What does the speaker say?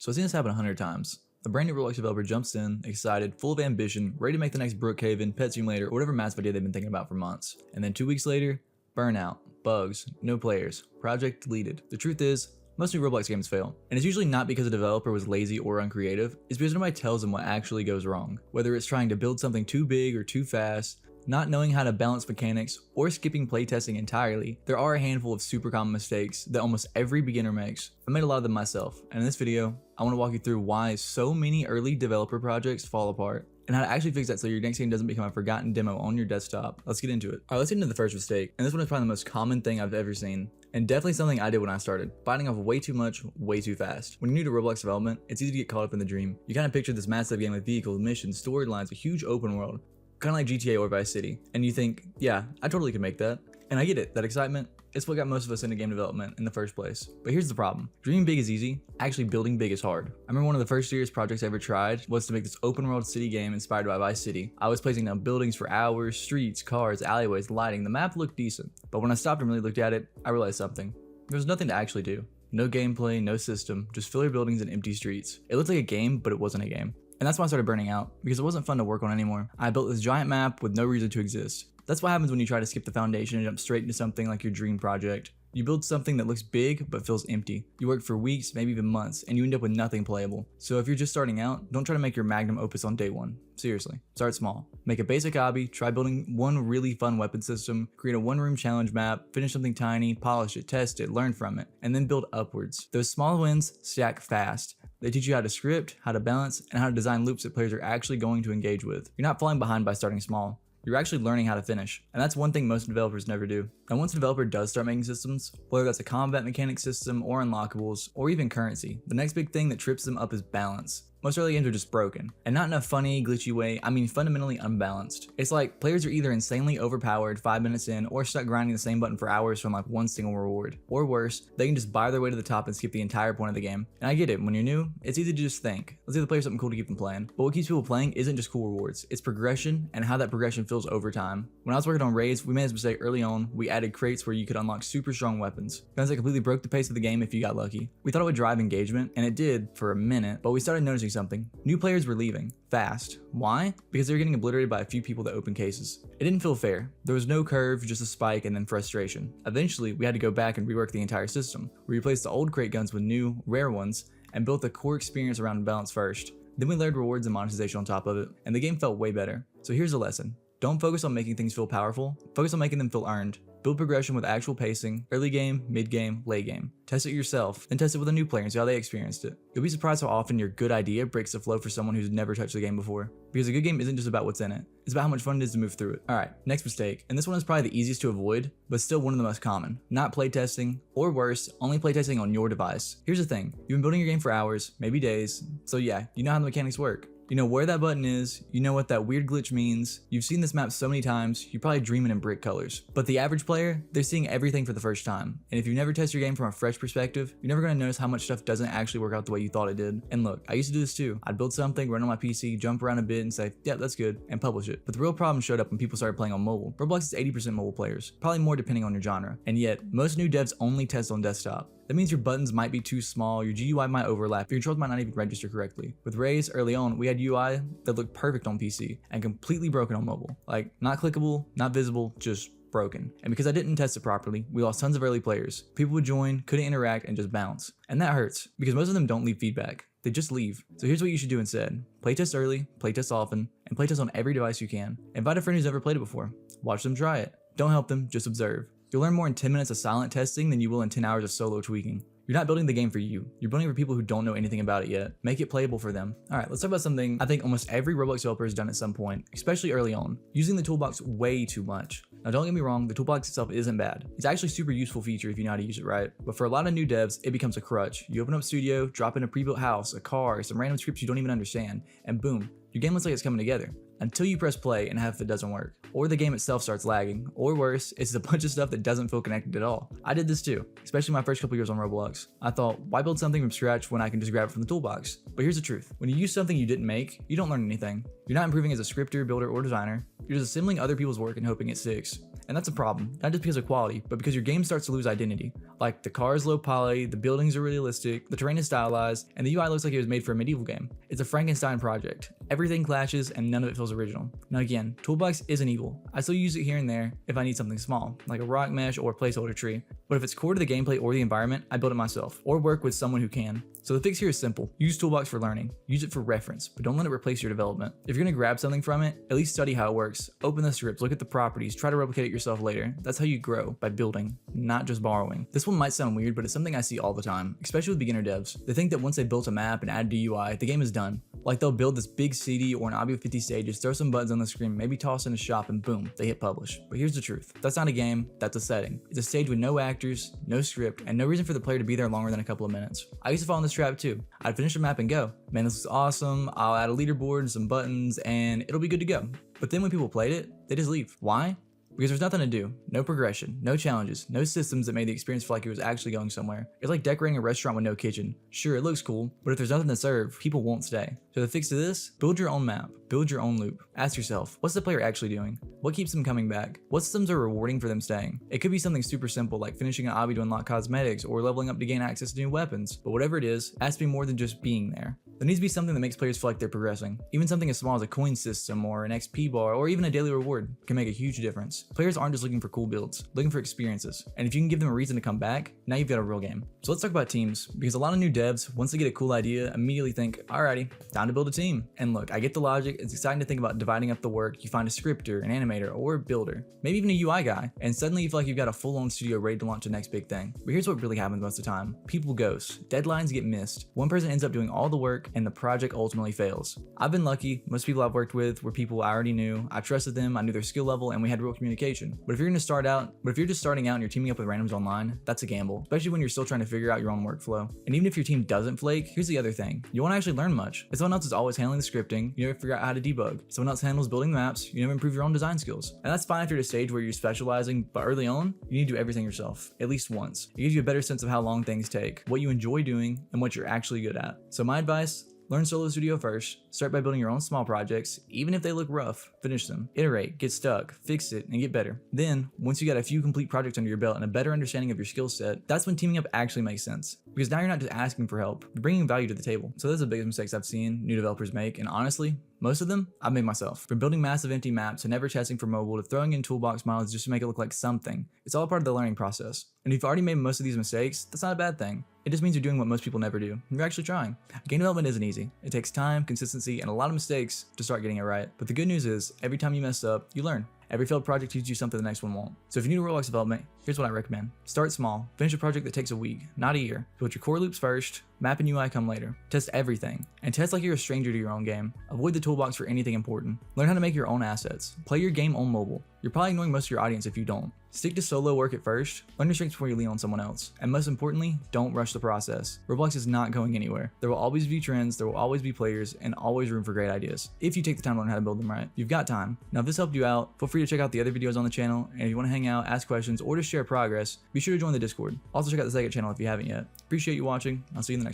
So I've seen this happen 100 times. A brand new Roblox developer jumps in, excited, full of ambition, ready to make the next Brookhaven, Pet Simulator, or whatever massive idea they've been thinking about for months. And then 2 weeks later, burnout, bugs, no players, project deleted. The truth is, most new Roblox games fail. And it's usually not because the developer was lazy or uncreative, it's because nobody tells them what actually goes wrong. Whether it's trying to build something too big or too fast, not knowing how to balance mechanics, or skipping playtesting entirely, there are a handful of super common mistakes that almost every beginner makes. I made a lot of them myself, and in this video, I want to walk you through why so many early developer projects fall apart, and how to actually fix that so your next game doesn't become a forgotten demo on your desktop. Let's get into it. Alright, let's get into the first mistake, and this one is probably the most common thing I've ever seen, and definitely something I did when I started, biting off way too much, way too fast. When you're new to Roblox development, it's easy to get caught up in the dream. You kind of picture this massive game with vehicles, missions, storylines, a huge open world, kind of like GTA or Vice City, and you think, yeah, I totally could make that. And I get it, that excitement, it's what got most of us into game development in the first place. But here's the problem. Dreaming big is easy, actually building big is hard. I remember one of the first serious projects I ever tried was to make this open world city game inspired by Vice City. I was placing down buildings for hours, streets, cars, alleyways, lighting. The map looked decent. But when I stopped and really looked at it, I realized something. There was nothing to actually do. No gameplay, no system, just filler buildings and empty streets. It looked like a game, but it wasn't a game. And that's why I started burning out, because it wasn't fun to work on anymore. I built this giant map with no reason to exist. That's what happens when you try to skip the foundation and jump straight into something like your dream project. You build something that looks big but feels empty. You work for weeks, maybe even months, and you end up with nothing playable. So if you're just starting out, don't try to make your magnum opus on day one. Seriously, start small. Make a basic hobby, try building one really fun weapon system, create a one-room challenge map, finish something tiny, polish it, test it, learn from it, and then build upwards. Those small wins stack fast. They teach you how to script, how to balance, and how to design loops that players are actually going to engage with. You're not falling behind by starting small. You're actually learning how to finish. And that's one thing most developers never do. And once a developer does start making systems, whether that's a combat mechanic system or unlockables, or even currency, the next big thing that trips them up is balance. Most early games are just broken, and not in a funny, glitchy way, I mean fundamentally unbalanced. It's like players are either insanely overpowered 5 minutes in, or stuck grinding the same button for hours from like one single reward. Or worse, they can just buy their way to the top and skip the entire point of the game. And I get it, when you're new, it's easy to just think, let's give the player something cool to keep them playing. But what keeps people playing isn't just cool rewards, it's progression and how that progression feels over time. When I was working on raids, we made this mistake early on. We added crates where you could unlock super strong weapons. Guns that completely broke the pace of the game if you got lucky. We thought it would drive engagement, and it did for a minute, but we started noticing something. New players were leaving fast. Why? Because they were getting obliterated by a few people that opened cases. It didn't feel fair. There was no curve, just a spike and then frustration. Eventually, we had to go back and rework the entire system. We replaced the old crate guns with new, rare ones, and built the core experience around balance first. Then we layered rewards and monetization on top of it, and the game felt way better. So here's a lesson. Don't focus on making things feel powerful, focus on making them feel earned. Build progression with actual pacing, early game, mid game, late game. Test it yourself, then test it with a new player and see how they experienced it. You'll be surprised how often your good idea breaks the flow for someone who's never touched the game before. Because a good game isn't just about what's in it, it's about how much fun it is to move through it. Alright, next mistake, and this one is probably the easiest to avoid, but still one of the most common. Not playtesting, or worse, only playtesting on your device. Here's the thing, you've been building your game for hours, maybe days, so yeah, you know how the mechanics work. You know where that button is, you know what that weird glitch means, you've seen this map so many times, you're probably dreaming in brick colors. But the average player, they're seeing everything for the first time. And if you never test your game from a fresh perspective, you're never going to notice how much stuff doesn't actually work out the way you thought it did. And look, I used to do this too. I'd build something, run on my PC, jump around a bit and say, yeah, that's good, and publish it. But the real problem showed up when people started playing on mobile. Roblox is 80% mobile players, probably more depending on your genre. And yet, most new devs only test on desktop. That means your buttons might be too small, your GUI might overlap, your controls might not even register correctly. With Raise, early on, we had UI that looked perfect on PC and completely broken on mobile. Like, not clickable, not visible, just broken. And because I didn't test it properly, we lost tons of early players. People would join, couldn't interact, and just bounce. And that hurts, because most of them don't leave feedback. They just leave. So here's what you should do instead. Playtest early, playtest often, and playtest on every device you can. Invite a friend who's never played it before. Watch them try it. Don't help them, just observe. You'll learn more in 10 minutes of silent testing than you will in 10 hours of solo tweaking. You're not building the game for you. You're building it for people who don't know anything about it yet. Make it playable for them. Alright, let's talk about something I think almost every Roblox developer has done at some point, especially early on. Using the toolbox way too much. Now don't get me wrong, the toolbox itself isn't bad. It's actually a super useful feature if you know how to use it right. But for a lot of new devs, it becomes a crutch. You open up Studio, drop in a pre-built house, a car, some random scripts you don't even understand, and boom, your game looks like it's coming together. Until you press play and half of it doesn't work. Or the game itself starts lagging. Or worse, it's a bunch of stuff that doesn't feel connected at all. I did this too, especially my first couple years on Roblox. I thought, why build something from scratch when I can just grab it from the toolbox? But here's the truth. When you use something you didn't make, you don't learn anything. You're not improving as a scripter, builder, or designer. You're just assembling other people's work and hoping it sticks. And that's a problem, not just because of quality, but because your game starts to lose identity. Like the car is low poly, the buildings are realistic, the terrain is stylized, and the UI looks like it was made for a medieval game. It's a Frankenstein project. Everything clashes and none of it feels original. Now again, Toolbox isn't evil. I still use it here and there if I need something small, like a rock mesh or a placeholder tree. But if it's core to the gameplay or the environment, I build it myself, or work with someone who can. So the fix here is simple. Use Toolbox for learning. Use it for reference, but don't let it replace your development. If you're gonna grab something from it, at least study how it works. Open the scripts, look at the properties, try to replicate it yourself later. That's how you grow, by building, not just borrowing. This one might sound weird, but it's something I see all the time, especially with beginner devs. They think that once they built a map and added a UI, the game is done. Like they'll build this big CD or an obby with 50 stages, throw some buttons on the screen, maybe toss in a shop, and boom, they hit publish. But here's the truth. That's not a game, that's a setting. It's a stage with no actors, no script, and no reason for the player to be there longer than a couple of minutes. I used to fall in this trap too. I'd finish a map and go, man, this looks awesome, I'll add a leaderboard and some buttons, and it'll be good to go. But then when people played it, they just leave. Why? Because there's nothing to do, no progression, no challenges, no systems that made the experience feel like it was actually going somewhere. It's like decorating a restaurant with no kitchen. Sure, it looks cool, but if there's nothing to serve, people won't stay. So the fix to this, build your own map, build your own loop. Ask yourself, what's the player actually doing? What keeps them coming back? What systems are rewarding for them staying? It could be something super simple like finishing an obby to unlock cosmetics or leveling up to gain access to new weapons, but whatever it is, it has to be more than just being there. There needs to be something that makes players feel like they're progressing. Even something as small as a coin system or an XP bar or even a daily reward can make a huge difference. Players aren't just looking for cool builds, looking for experiences. And if you can give them a reason to come back, now you've got a real game. So let's talk about teams, because a lot of new devs, once they get a cool idea, immediately think, alrighty, time to build a team. And look, I get the logic, it's exciting to think about dividing up the work. You find a scripter, an animator, or a builder, maybe even a UI guy, and suddenly you feel like you've got a full-on studio ready to launch the next big thing. But here's what really happens most of the time. People ghost, deadlines get missed, one person ends up doing all the work, and the project ultimately fails. I've been lucky, most people I've worked with were people I already knew, I trusted them, I knew their skill level, and we had real communication. But if you're just starting out and you're teaming up with randoms online, that's a gamble, especially when you're still trying to figure out your own workflow. And even if your team doesn't flake, here's the other thing. You won't actually learn much. If someone else is always handling the scripting, you never figure out how to debug. If someone else handles building the maps, you never improve your own design skills. And that's fine if you're at a stage where you're specializing, but early on, you need to do everything yourself, at least once. It gives you a better sense of how long things take, what you enjoy doing, and what you're actually good at. So my advice, learn Solo Studio first, start by building your own small projects, even if they look rough, finish them, iterate, get stuck, fix it, and get better. Then, once you got a few complete projects under your belt and a better understanding of your skill set, that's when teaming up actually makes sense. Because now you're not just asking for help, you're bringing value to the table. So those are the biggest mistakes I've seen new developers make, and honestly, most of them I've made myself. From building massive empty maps to never testing for mobile to throwing in toolbox mods just to make it look like something. It's all part of the learning process. And if you've already made most of these mistakes, that's not a bad thing. It just means you're doing what most people never do. You're actually trying. Game development isn't easy. It takes time, consistency, and a lot of mistakes to start getting it right. But the good news is, every time you mess up, you learn. Every failed project teaches you something the next one won't. So if you're new to Roblox development, here's what I recommend. Start small. Finish a project that takes a week, not a year. Build your core loops first, map and UI come later. Test everything, and test like you're a stranger to your own game. Avoid the toolbox for anything important. Learn how to make your own assets. Play your game on mobile. You're probably ignoring most of your audience if you don't. Stick to solo work at first, learn your strengths before you lean on someone else. And most importantly, don't rush the process. Roblox is not going anywhere. There will always be trends, there will always be players, and always room for great ideas. If you take the time to learn how to build them right, you've got time. Now if this helped you out, feel free to check out the other videos on the channel, and if you want to hang out, ask questions, or just share progress, be sure to join the Discord. Also check out the second channel if you haven't yet. Appreciate you watching, I'll see you in the next one.